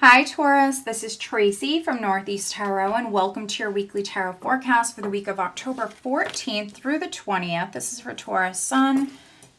Hi Taurus, this is Tracy from Northeast Tarot and welcome to your weekly tarot forecast for the week of October 14th through the 20th. This is for Taurus Sun,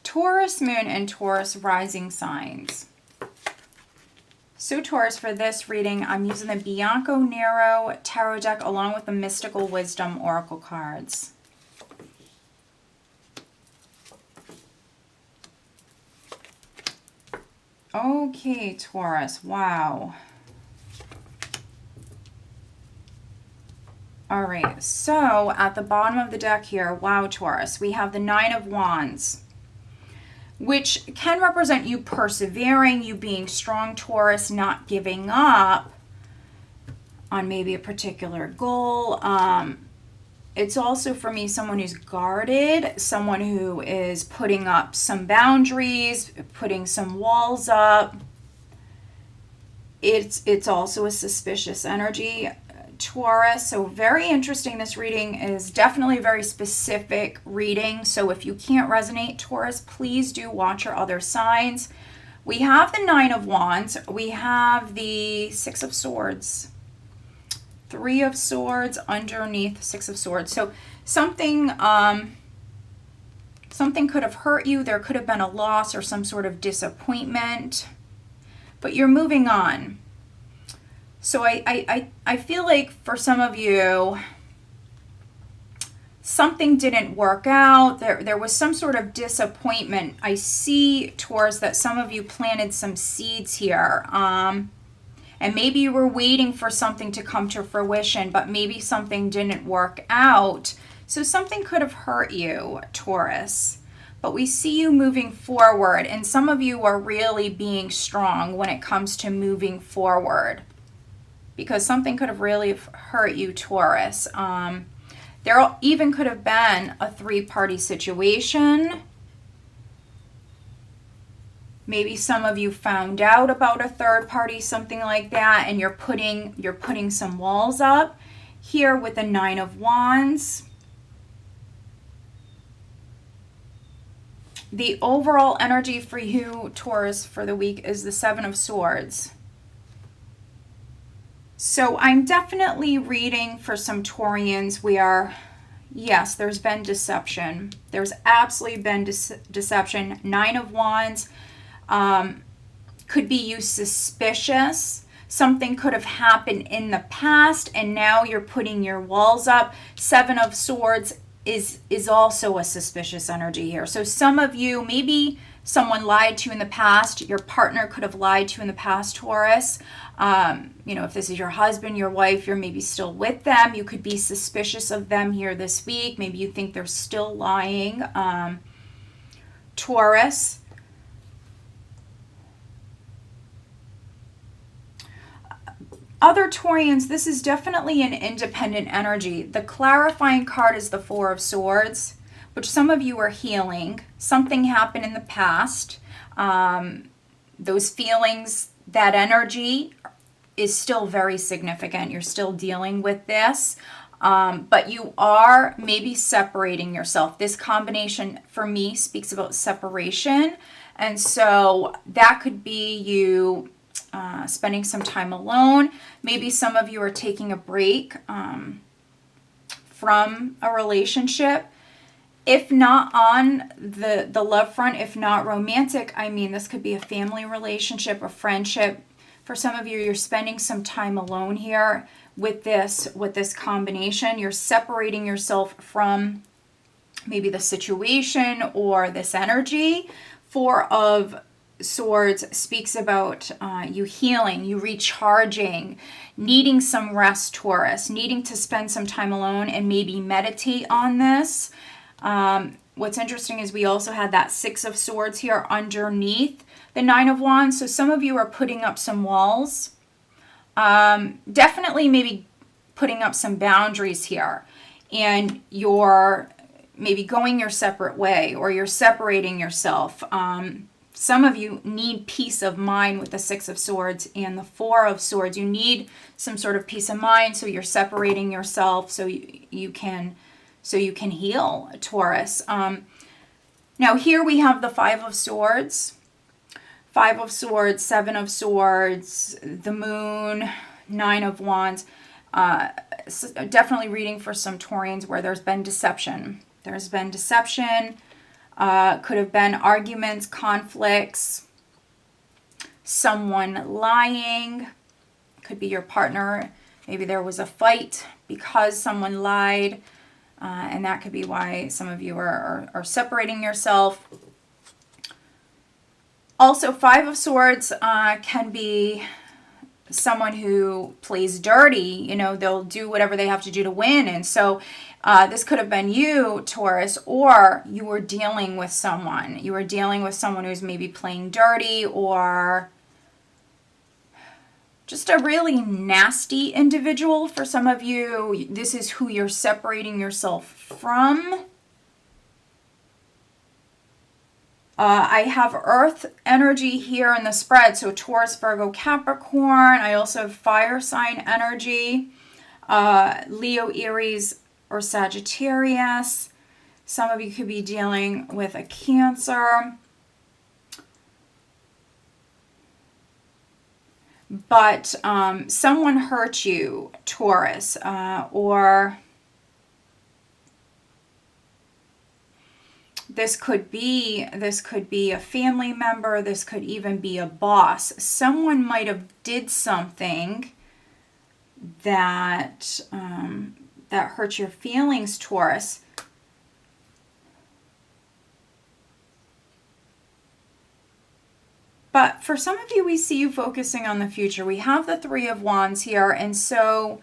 Taurus Moon, and Taurus Rising signs. So Taurus, for this reading, I'm using the Bianco Nero Tarot deck along with the Mystical Wisdom Oracle cards. Okay, Taurus, wow. All right, so at the bottom of the deck here, wow, Taurus, we have the Nine of Wands, which can represent you persevering, you being strong, Taurus, not giving up on maybe a particular goal. It's also, for me, someone who's guarded, someone who is putting up some boundaries, putting some walls up. It's also a suspicious energy, Taurus. So very interesting. This reading is definitely a very specific reading. So if you can't resonate, Taurus, please do watch your other signs. We have the Nine of Wands. We have the Six of Swords. Three of Swords underneath Six of Swords. So something could have hurt you. There could have been a loss or some sort of disappointment. But you're moving on. So I feel like for some of you, something didn't work out. There was some sort of disappointment. I see, Taurus, that some of you planted some seeds here. And maybe you were waiting for something to come to fruition, but maybe something didn't work out. So something could have hurt you, Taurus. But we see you moving forward, and some of you are really being strong when it comes to moving forward, because something could have really hurt you, Taurus. There even could have been a three-party situation. Maybe some of you found out about a third party, something like that, and you're putting some walls up here with the Nine of Wands. The overall energy for you, Taurus, for the week is the Seven of Swords. So I'm definitely reading for some Taurians where, yes, there's been deception. There's absolutely been deception. Nine of Wands could be you suspicious. Something could have happened in the past and now you're putting your walls up. Seven of Swords is also a suspicious energy here. So some of you, maybe someone lied to you in the past. Your partner could have lied to you in the past, Taurus. If this is your husband, your wife, you're maybe still with them. You could be suspicious of them here this week. Maybe you think they're still lying. Taurus. Other Taurians, this is definitely an independent energy. The clarifying card is the Four of Swords, which some of you are healing. Something happened in the past. Those feelings, that energy is still very significant. You're still dealing with this. But you are maybe separating yourself. This combination, for me, speaks about separation. And so that could be you spending some time alone. Maybe some of you are taking a break from a relationship. If not on the love front, if not romantic, I mean, this could be a family relationship, a friendship. For some of you, you're spending some time alone here with this combination. You're separating yourself from maybe the situation or this energy. Four of Swords speaks about you healing, you recharging, needing some rest, Taurus, needing to spend some time alone and maybe meditate on this. What's interesting is we also had that Six of Swords here underneath the Nine of Wands. So some of you are putting up some walls. Definitely maybe putting up some boundaries here. And you're maybe going your separate way or you're separating yourself. Some of you need peace of mind with the Six of Swords and the Four of Swords. You need some sort of peace of mind, so you're separating yourself so you can heal, Taurus. Now here we have the Five of Swords. Five of Swords, Seven of Swords, the Moon, Nine of Wands. Definitely reading for some Taurians where there's been deception. There's been deception. Could have been arguments, conflicts, someone lying. Could be your partner. Maybe there was a fight because someone lied. And that could be why some of you are separating yourself. Also, Five of Swords can be someone who plays dirty. You know, they'll do whatever they have to do to win. And so this could have been you, Taurus, or you were dealing with someone. You were dealing with someone who's maybe playing dirty or just a really nasty individual. For some of you, this is who you're separating yourself from. I have Earth energy here in the spread. So Taurus, Virgo, Capricorn. I also have fire sign energy. Leo, Aries, or Sagittarius. Some of you could be dealing with a Cancer. But someone hurt you, Taurus, or this could be a family member. This could even be a boss. Someone might have did something that that hurt your feelings, Taurus. But for some of you, we see you focusing on the future. We have the Three of Wands here. And so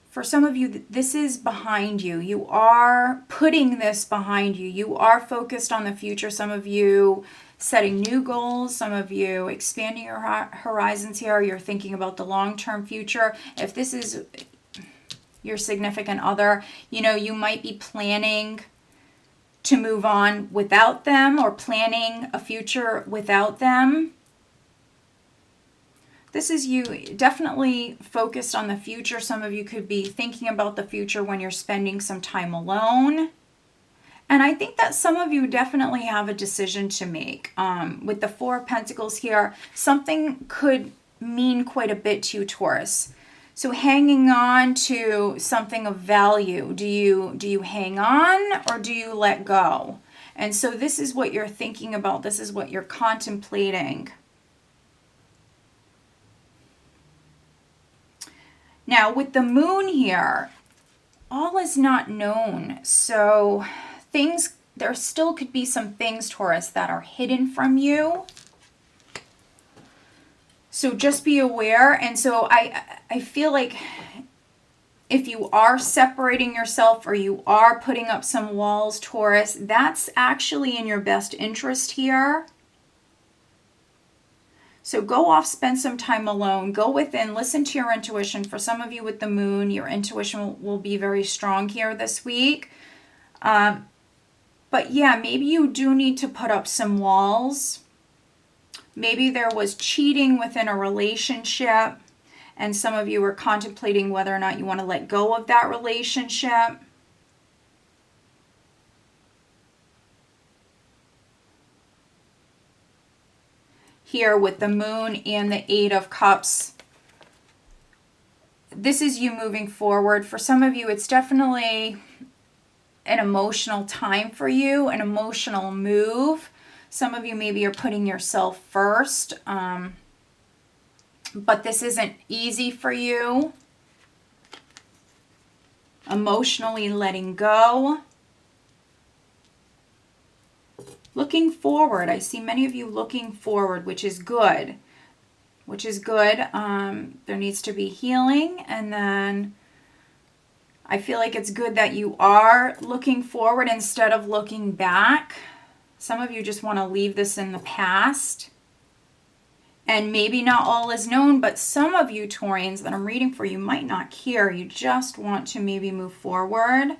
for some of you, this is behind you. You are putting this behind you. You are focused on the future. Some of you setting new goals. Some of you expanding your horizons here. You're thinking about the long-term future. If this is your significant other, you know, you might be planning to move on without them or planning a future without them. This is you definitely focused on the future. Some of you could be thinking about the future when you're spending some time alone. And I think that some of you definitely have a decision to make. With the Four of Pentacles here, something could mean quite a bit to you, Taurus. So hanging on to something of value, do you hang on or do you let go? And so this is what you're thinking about. This is what you're contemplating. Now with the Moon here, all is not known. So there still could be some things, Taurus, that are hidden from you. So just be aware. And so I feel like if you are separating yourself or you are putting up some walls, Taurus, that's actually in your best interest here. So go off, spend some time alone, go within, listen to your intuition. For some of you with the Moon, your intuition will be very strong here this week. But yeah, maybe you do need to put up some walls. Maybe there was cheating within a relationship, and some of you are contemplating whether or not you want to let go of that relationship. Here with the Moon and the Eight of Cups, this is you moving forward. For some of you, it's definitely an emotional time for you, an emotional move. Some of you maybe are putting yourself first, but this isn't easy for you. Emotionally letting go. Looking forward. I see many of you looking forward, which is good. Which is good. There needs to be healing. And then I feel like it's good that you are looking forward instead of looking back. Some of you just want to leave this in the past. And maybe not all is known, but some of you Taurians that I'm reading for you might not care. You just want to maybe move forward.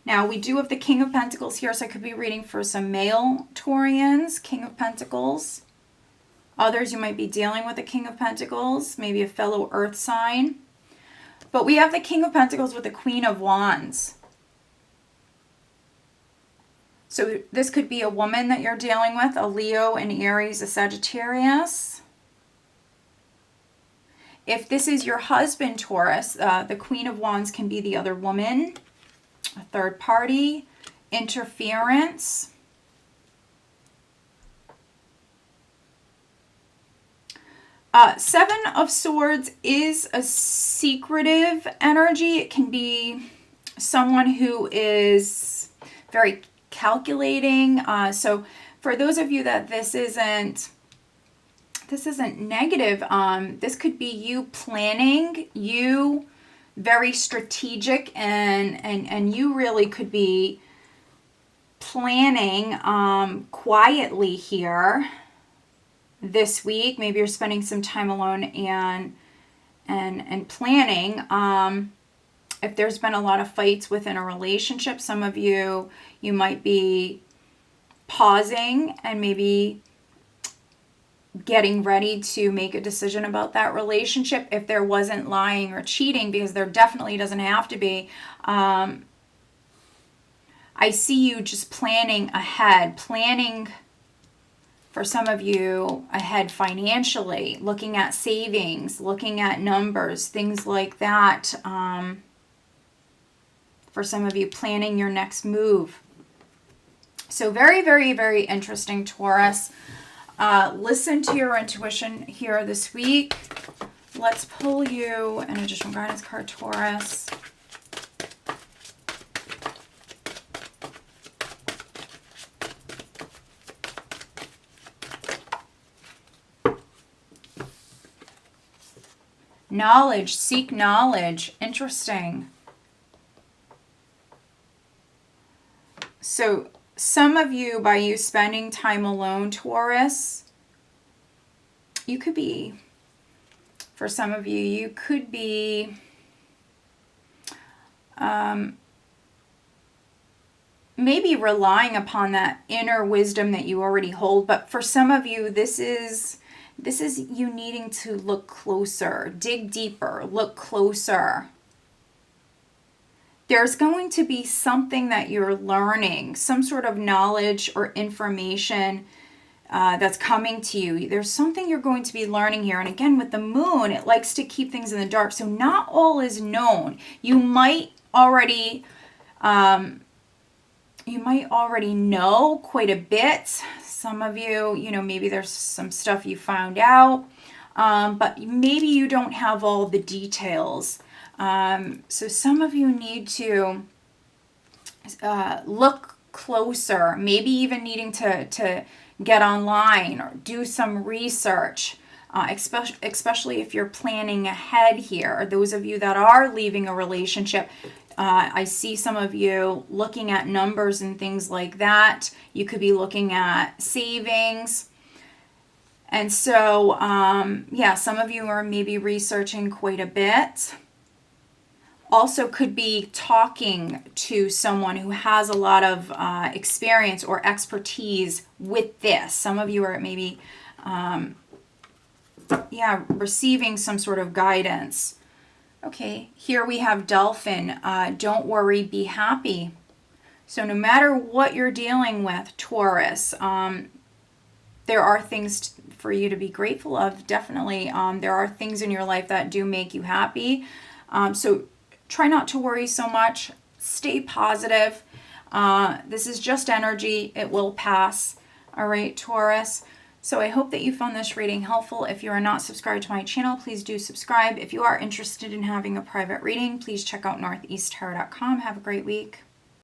Now, we do have the King of Pentacles here, so I could be reading for some male Taurians, King of Pentacles. Others, you might be dealing with the King of Pentacles, maybe a fellow earth sign. But we have the King of Pentacles with the Queen of Wands. So this could be a woman that you're dealing with, a Leo, an Aries, a Sagittarius. If this is your husband, Taurus, the Queen of Wands can be the other woman, a third party, interference. Seven of Swords is a secretive energy. It can be someone who is very calculating. So for those of you that this isn't negative, this could be you planning, you very strategic, and you really could be planning quietly here this week. Maybe you're spending some time alone and planning. If there's been a lot of fights within a relationship, some of you might be pausing and maybe getting ready to make a decision about that relationship if there wasn't lying or cheating, because there definitely doesn't have to be. I see you just planning ahead, planning for some of you ahead financially, looking at savings, looking at numbers, things like that. For some of you, planning your next move. So very, very, very interesting, Taurus. Listen to your intuition here this week. Let's pull you an additional guidance card, Taurus. Knowledge, seek knowledge. Interesting. So some of you, by you spending time alone, Taurus, you could be, for some of you, you could be maybe relying upon that inner wisdom that you already hold. But for some of you, this is you needing to look closer, dig deeper, look closer. There's going to be something that you're learning, some sort of knowledge or information that's coming to you. There's something you're going to be learning here. And again, with the moon, it likes to keep things in the dark. So not all is known. You might already know quite a bit. Some of you, maybe there's some stuff you found out, but maybe you don't have all the details. So some of you need to look closer, maybe even needing to get online or do some research, especially if you're planning ahead here. Those of you that are leaving a relationship, I see some of you looking at numbers and things like that. You could be looking at savings. And so, some of you are maybe researching quite a bit. Also could be talking to someone who has a lot of experience or expertise with this. Some of you are maybe, receiving some sort of guidance. Okay, here we have Dolphin. Don't worry, be happy. So no matter what you're dealing with, Taurus, there are things for you to be grateful of, definitely. There are things in your life that do make you happy. So try not to worry so much. Stay positive. This is just energy. It will pass. All right, Taurus. So I hope that you found this reading helpful. If you are not subscribed to my channel, please do subscribe. If you are interested in having a private reading, please check out northeasttarot.com. Have a great week.